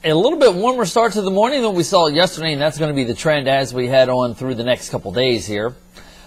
A little bit warmer start to the morning than we saw yesterday, and that's going to be the trend as we head on through the next couple days here.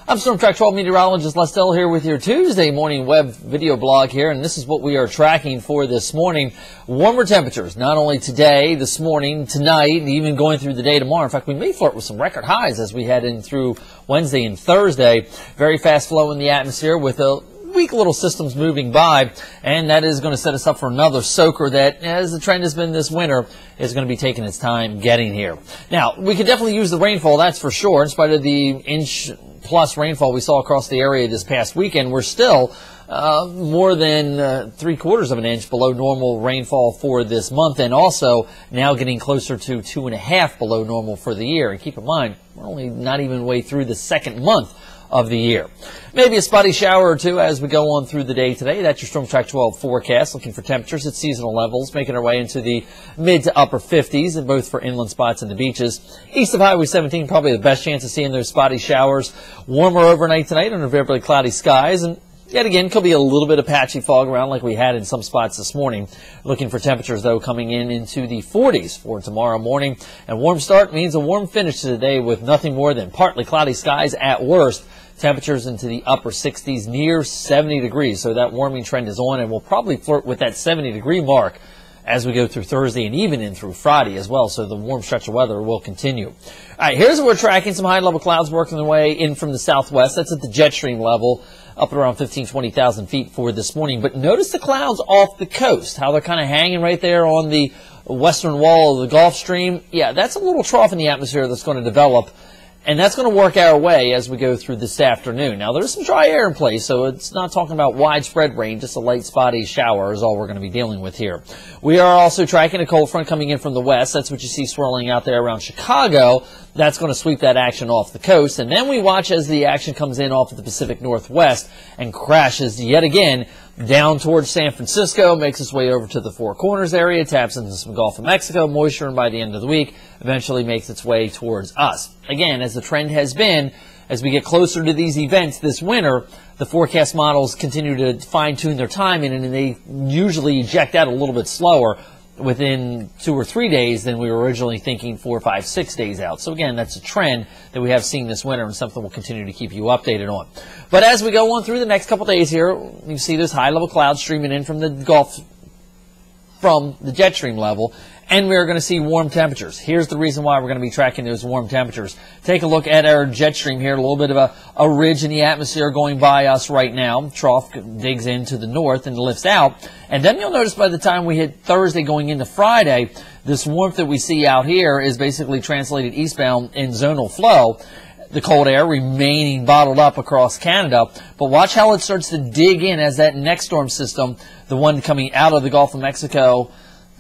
I'm Storm Track 12 meteorologist Les Dell here with your Tuesday morning web video blog here, and this is what we are tracking for this morning. Warmer temperatures, not only today, this morning, tonight, and even going through the day tomorrow. In fact, we may flirt with some record highs as we head in through Wednesday and Thursday. Very fast flow in the atmosphere with a weak little systems moving by, and that is going to set us up for another soaker that, as the trend has been this winter, is going to be taking its time getting here. Now, we could definitely use the rainfall, that's for sure. In spite of the inch-plus rainfall we saw across the area this past weekend, we're still more than 3/4 of an inch below normal rainfall for this month, and also now getting closer to 2.5 below normal for the year. And keep in mind, we're only not even way through the second month of the year. Maybe a spotty shower or two as we go on through the day today. That's your Storm Track 12 forecast. Looking for temperatures at seasonal levels, making our way into the mid to upper 50s, and both for inland spots and the beaches. East of Highway 17, probably the best chance of seeing those spotty showers. Warmer overnight tonight under very cloudy skies, and yet again, could be a little bit of patchy fog around like we had in some spots this morning. Looking for temperatures, though, coming in into the 40s for tomorrow morning. And warm start means a warm finish to the day with nothing more than partly cloudy skies at worst. Temperatures into the upper 60s, near 70 degrees. So that warming trend is on, and we'll probably flirt with that 70-degree mark as we go through Thursday and even in through Friday as well. So the warm stretch of weather will continue. All right, here's what we're tracking. Some high-level clouds working their way in from the southwest. That's at the jet stream level, up at around 20,000 feet for this morning. But notice the clouds off the coast, how they're kind of hanging right there on the western wall of the Gulf Stream. Yeah, that's a little trough in the atmosphere that's going to develop, and that's going to work our way as we go through this afternoon. Now, there's some dry air in place, so it's not talking about widespread rain, just a light spotty shower is all we're going to be dealing with here. We are also tracking a cold front coming in from the west. That's what you see swirling out there around Chicago. That's going to sweep that action off the coast. And then we watch as the action comes in off of the Pacific Northwest and crashes yet again down towards San Francisco, makes its way over to the Four Corners area, taps into some Gulf of Mexico moisture, and by the end of the week, eventually makes its way towards us. Again, as the trend has been, as we get closer to these events this winter, the forecast models continue to fine-tune their timing, and they usually eject out a little bit slower within 2 or 3 days than we were originally thinking 4, 5, 6 days out. So again, that's a trend that we have seen this winter and something we'll continue to keep you updated on. But as we go on through the next couple days here, you see those high-level clouds streaming in from the Gulf, from the jet stream level, and we're going to see warm temperatures. Here's the reason why we're going to be tracking those warm temperatures. Take a look at our jet stream here, a little bit of a ridge in the atmosphere going by us right now. Trough digs into the north and lifts out. And then you'll notice by the time we hit Thursday going into Friday, this warmth that we see out here is basically translated eastbound in zonal flow. The cold air remaining bottled up across Canada. But watch how it starts to dig in as that next storm system, the one coming out of the Gulf of Mexico,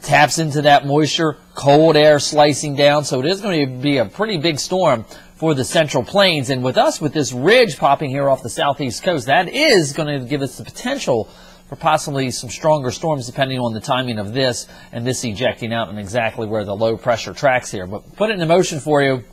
taps into that moisture, cold air slicing down. So it is going to be a pretty big storm for the central plains. And with us, with this ridge popping here off the southeast coast, that is going to give us the potential for possibly some stronger storms depending on the timing of this and this ejecting out and exactly where the low pressure tracks here. But put it into motion for you.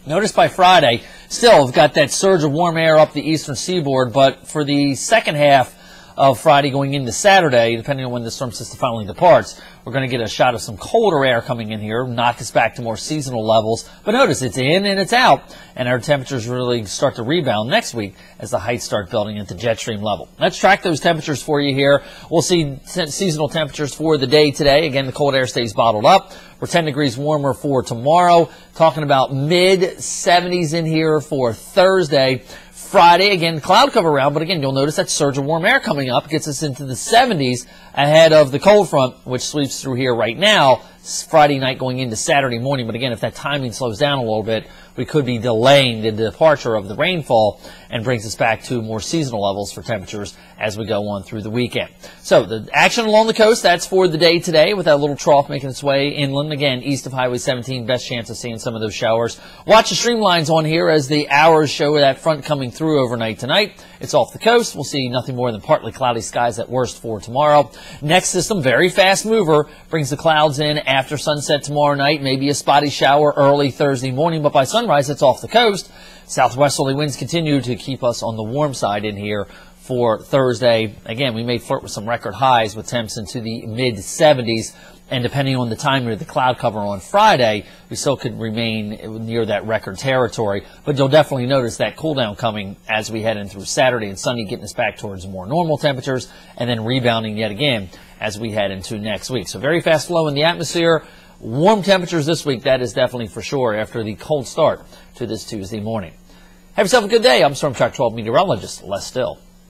Notice by Friday, still we've got that surge of warm air up the eastern seaboard, but for the second half of Friday going into Saturday, depending on when the storm system finally departs, we're going to get a shot of some colder air coming in here, knock us back to more seasonal levels. But notice it's in and it's out, and our temperatures really start to rebound next week as the heights start building at the jet stream level. Let's track those temperatures for you here. We'll see seasonal temperatures for the day today. Again, the cold air stays bottled up. We're 10 degrees warmer for tomorrow. Talking about mid-70s in here for Thursday. Friday, again, cloud cover around, but again, you'll notice that surge of warm air coming up gets us into the 70s ahead of the cold front, which sweeps through here right now, Friday night going into Saturday morning. But again, if that timing slows down a little bit, we could be delaying the departure of the rainfall and brings us back to more seasonal levels for temperatures as we go on through the weekend. So the action along the coast, that's for the day today with that little trough making its way inland. Again, east of Highway 17, best chance of seeing some of those showers. Watch the streamlines on here as the hours show that front coming through overnight tonight. It's off the coast. We'll see nothing more than partly cloudy skies at worst for tomorrow. Next system, very fast mover, brings the clouds in after sunset tomorrow night. Maybe a spotty shower early Thursday morning, but by sunrise, it's off the coast. Southwesterly winds continue to keep us on the warm side in here for Thursday. Again, we may flirt with some record highs with temps into the mid-70s. And depending on the timing of the cloud cover on Friday, we still could remain near that record territory. But you'll definitely notice that cool down coming as we head in through Saturday and Sunday, getting us back towards more normal temperatures, and then rebounding yet again as we head into next week. So very fast flow in the atmosphere. Warm temperatures this week, that is definitely for sure, after the cold start to this Tuesday morning. Have yourself a good day. I'm Storm Track 12 meteorologist Les Still.